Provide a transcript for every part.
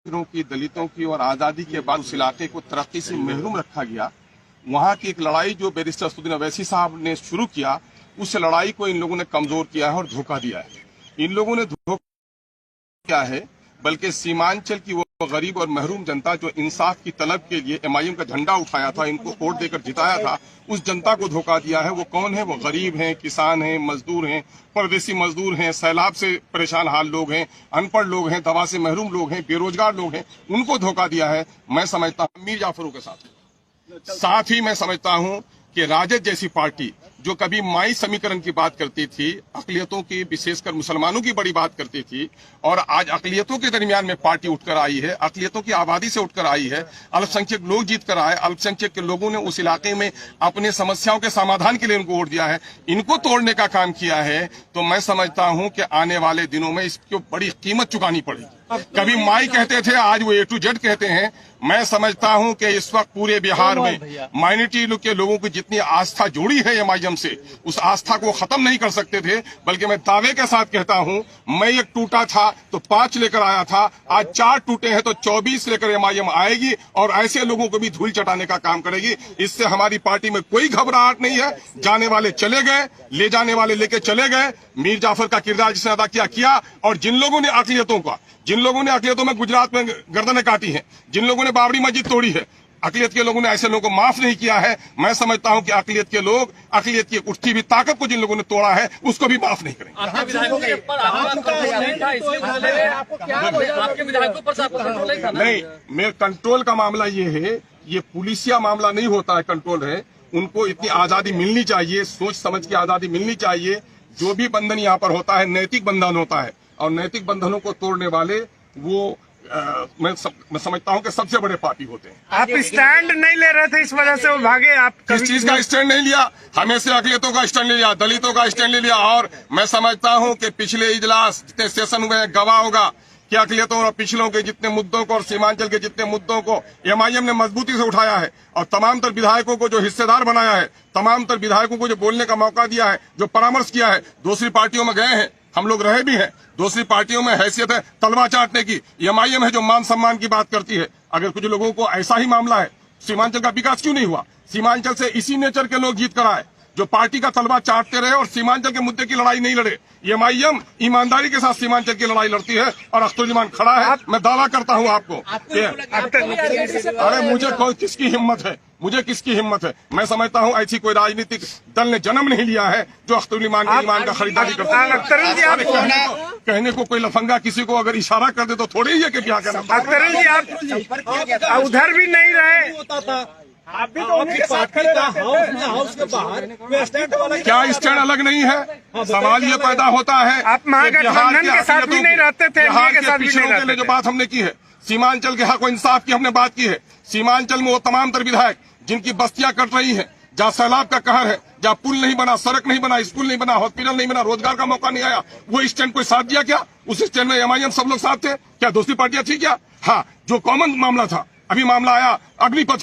की, दलितों की और आजादी के बाद उस इलाके को तरक्की से महरूम रखा गया। वहां की एक लड़ाई जो बैरिस्टर असदुद्दीन अवैसी साहब ने शुरू किया, उस लड़ाई को इन लोगों ने कमजोर किया है और धोखा दिया है। इन लोगों ने धोखा किया है, बल्कि सीमांचल की वो गरीब और महरूम जनता जो इंसाफ की तलब के लिए एमआईएम का झंडा उठाया था, इनको वोट देकर जिताया था, उस जनता को धोखा दिया है। वो कौन है? वो गरीब हैं, किसान हैं, मजदूर हैं, परदेसी मजदूर हैं, सैलाब से परेशान हाल लोग हैं, अनपढ़ लोग हैं, दवा से महरूम लोग हैं, बेरोजगार लोग हैं, उनको धोखा दिया है। मैं समझता हूँ मीर जाफरों के साथ ही मैं समझता हूँ कि राजद जैसी पार्टी जो कभी माई समीकरण की बात करती थी, अकलियतों की, विशेषकर मुसलमानों की बड़ी बात करती थी, और आज अकलियतों के दरमियान में पार्टी उठकर आई है, अकलियतों की आबादी से उठकर आई है, अल्पसंख्यक लोग जीत कर आए, अल्पसंख्यक के लोगों ने उस इलाके में अपने समस्याओं के समाधान के लिए उनको वोट दिया है, इनको तोड़ने का काम किया है, तो मैं समझता हूं कि आने वाले दिनों में इसको बड़ी कीमत चुकानी पड़ेगी। कभी माई कहते थे, आज वो A to Z कहते हैं। मैं समझता हूं कि इस वक्त पूरे बिहार में माइनॉरिटी के लोगों की जितनी आस्था जुड़ी है एमआईएम से, उस आस्था को खत्म नहीं कर सकते थे। बल्कि मैं दावे के साथ कहता हूं, मैं एक टूटा था तो 5 लेकर आया था, आज 4 टूटे हैं तो 24 लेकर एमआईएम आएगी और ऐसे लोगों को भी धूल चटाने का काम करेगी। इससे हमारी पार्टी में कोई घबराहट नहीं है। जाने वाले चले गए, ले जाने वाले लेके चले गए। मीर जाफर का किरदार जिसने अदा किया, और जिन लोगों ने अकलियतों में गुजरात में गर्दनें काटी हैं, जिन लोगों ने बाबरी मस्जिद तोड़ी है, अकलियत के लोगों ने ऐसे लोगों को माफ नहीं किया है। मैं समझता हूं कि अकलियत के लोग, अकलियत की उठती हुई ताकत को जिन लोगों ने तोड़ा है, उसको भी माफ नहीं करेंगे। नहीं, मेरे कंट्रोल का मामला ये है, ये पुलिसिया मामला नहीं होता है, कंट्रोल है। उनको इतनी आजादी मिलनी चाहिए, सोच समझ की आजादी मिलनी चाहिए। जो भी बंधन यहाँ पर होता है नैतिक बंधन होता है, और नैतिक बंधनों को तोड़ने वाले वो मैं समझता हूं कि सबसे बड़े पार्टी होते हैं। आप स्टैंड नहीं ले रहे थे, इस वजह से वो भागे। आप किस चीज का स्टैंड नहीं लिया? हमेशा अकलियतों का स्टैंड ले लिया, दलितों का स्टैंड ले लिया। और मैं समझता हूं कि पिछले इजलास जितने सेशन हुए हैं, गवाह होगा कि अकलियतों और पिछलों के जितने मुद्दों को और सीमांचल के जितने मुद्दों को एमआईएम ने मजबूती से उठाया है, और तमाम तर विधायकों को जो हिस्सेदार बनाया है, तमाम तर विधायकों को जो बोलने का मौका दिया है, जो परामर्श किया है। दूसरी पार्टियों में गए हैं, हम लोग रहे भी हैं, दूसरी पार्टियों में हैसियत है तलवा चाटने की। एमआईएम है जो मान सम्मान की बात करती है। अगर कुछ लोगों को ऐसा ही मामला है, सीमांचल का विकास क्यों नहीं हुआ? सीमांचल से इसी नेचर के लोग जीत कर आए जो पार्टी का तलवा चाटते रहे और सीमांचल के मुद्दे की लड़ाई नहीं लड़े। एमआईएम ईमानदारी के साथ सीमांचल की लड़ाई लड़ती है, और अख्तरुज्जमान खड़ा है। मैं दावा करता हूं आपको, अरे मुझे किसकी हिम्मत है? मैं समझता हूं ऐसी कोई राजनीतिक दल ने जन्म नहीं लिया है जो अख्तरुज्जमान के ईमान का खरीदारी करता है। कहने को कोई लफंगा किसी को अगर इशारा कर दे तो थोड़ी ही है कि क्या करना। अख्तरुल जी, आप उधर भी नहीं रहे, आप भी तो उनके साथ खड़े हाउस के बाहर। क्या स्टैंड अलग नहीं है? सवाल ये पैदा होता है, आप महागठबंधन के साथ भी नहीं रहते थे, बिहार के पिछड़ों के लिए जो बात हमने की है, सीमांचल के हक और इंसाफ की हमने बात की है। सीमांचल में वो तमाम तर विधायक जिनकी बस्तियां कट रही हैं, जहाँ सैलाब का कहर है, जहाँ पुल नहीं बना, सड़क नहीं बना, स्कूल नहीं बना, हॉस्पिटल नहीं बना, रोजगार का मौका नहीं आया, वो स्टैंड कोई साथ दिया क्या? उस स्टैंड में एमआईएम सब लोग साथ थे क्या? दूसरी पार्टियां थी क्या? हाँ, जो कॉमन मामला था, अभी मामला आया अग्निपथ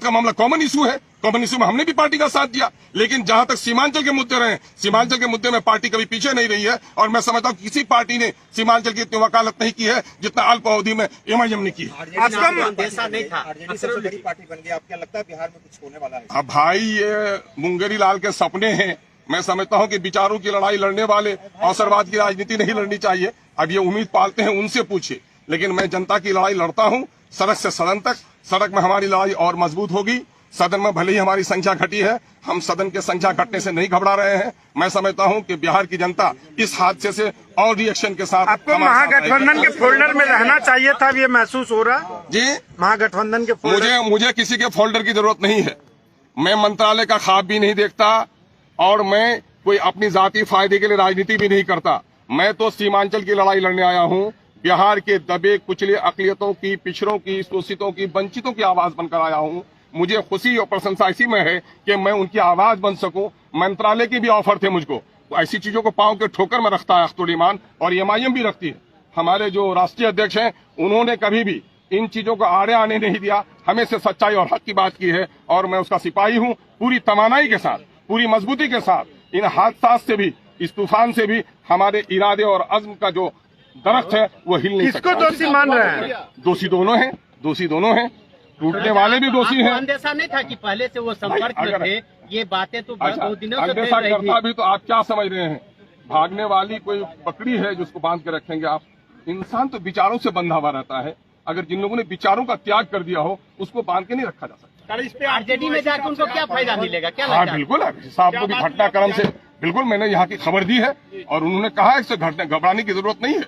का मामला कॉमन इशू है। कॉमन इशू में हमने भी पार्टी का साथ दिया। लेकिन जहां तक सीमांचल के मुद्दे रहे, सीमांचल के मुद्दे में पार्टी कभी पीछे नहीं रही है। और मैं समझता हूं किसी पार्टी ने सीमांचल की इतनी वकालत नहीं की है जितना अल्प अवधि में एमआईएम ने की है। ऐसा नहीं था, सबसे बड़ी पार्टी बन गई। आपको लगता है बिहार में कुछ होने वाला है? अब भाई, ये मुंगेरी लाल के सपने हैं। मैं समझता हूं कि विचारों की लड़ाई लड़ने वाले अवसरवाद की राजनीति नहीं लड़नी चाहिए। अब ये उम्मीद पालते हैं, उनसे पूछिए। लेकिन मैं जनता की लड़ाई लड़ता हूं, सड़क से सदन तक। सड़क में हमारी लड़ाई और मजबूत होगी। सदन में भले ही हमारी संख्या घटी है, हम सदन की संख्या घटने से नहीं घबरा रहे हैं। मैं समझता हूं कि बिहार की जनता इस हादसे से और रिएक्शन के साथ। आपको महागठबंधन के फोल्डर में रहना चाहिए था, ये महसूस हो रहा जी? महागठबंधन के फोल्डर। मुझे किसी के फोल्डर की जरूरत नहीं है। मैं मंत्रालय का ख्वाब भी नहीं देखता, और मैं कोई अपनी जाति फायदे के लिए राजनीति भी नहीं करता। मैं तो सीमांचल की लड़ाई लड़ने आया हूं। बिहार के दबे कुचले अकलियतों की, पिछड़ों की, शोषितों की, वंचितों की आवाज बनकर आया हूं। मुझे खुशी और प्रशंसा इसी में है कि मैं उनकी आवाज बन सकूं। मंत्रालय की भी ऑफर थे मुझको। ऐसी चीजों को पांव के ठोकर में रखता है अख्तरुल, और एमआईएम भी रखती है। हमारे जो राष्ट्रीय अध्यक्ष हैं, उन्होंने कभी भी इन चीजों को आड़े आने नहीं दिया, हमेशा सच्चाई और हक की बात की है। और मैं उसका सिपाही हूं, पूरी तवानाई के साथ, पूरी मजबूती के साथ। इन हादसा से भी, इस तूफान से भी हमारे इरादे और अज़्म का जो दरख्त है वो हिल नहीं किसको सकता। दोषी मान रहे हैं? दोषी दोनों हैं, टूटने वाले भी दोषी आपको हैं। अंदेशा नहीं था कि पहले से वो संपर्क में अगर- थे, ये बातें तो अच्छा, बहुत दिनों से अंदेशा फैल रही करता थी। भी तो आप क्या समझ रहे हैं? भागने वाली कोई बकरी है जिसको बांध के रखेंगे आप? इंसान तो विचारों से बंधा हुआ रहता है। अगर जिन लोगों ने विचारों का त्याग कर दिया हो उसको बांध के नहीं रखा जा सकता। आरजेडी में जाकर उनको क्या फायदा मिलेगा, क्या हाँ लगता है? बिल्कुल है, साहब को भी घटनाक्रम से बिल्कुल मैंने यहाँ की खबर दी है और उन्होंने कहा है इससे घबराने की जरूरत नहीं है।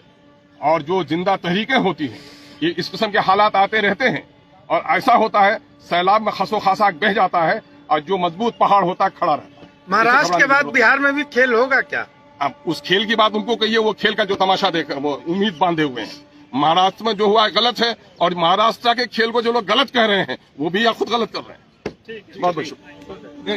और जो जिंदा तहरीकें होती हैं ये इस किस्म के हालात आते रहते हैं और ऐसा होता है सैलाब में खसो खासा बह जाता है और जो मजबूत पहाड़ होता है खड़ा रहता है। महाराष्ट्र के बाद बिहार में भी खेल होगा क्या? अब उस खेल की बात उनको कहिए, वो खेल का जो तमाशा देख वो उम्मीद बांधे हुए हैं। महाराष्ट्र में जो हुआ है गलत है और महाराष्ट्र के खेल को जो लोग गलत कह रहे हैं वो भी या खुद गलत कर रहे हैं। बहुत बहुत शुक्रिया।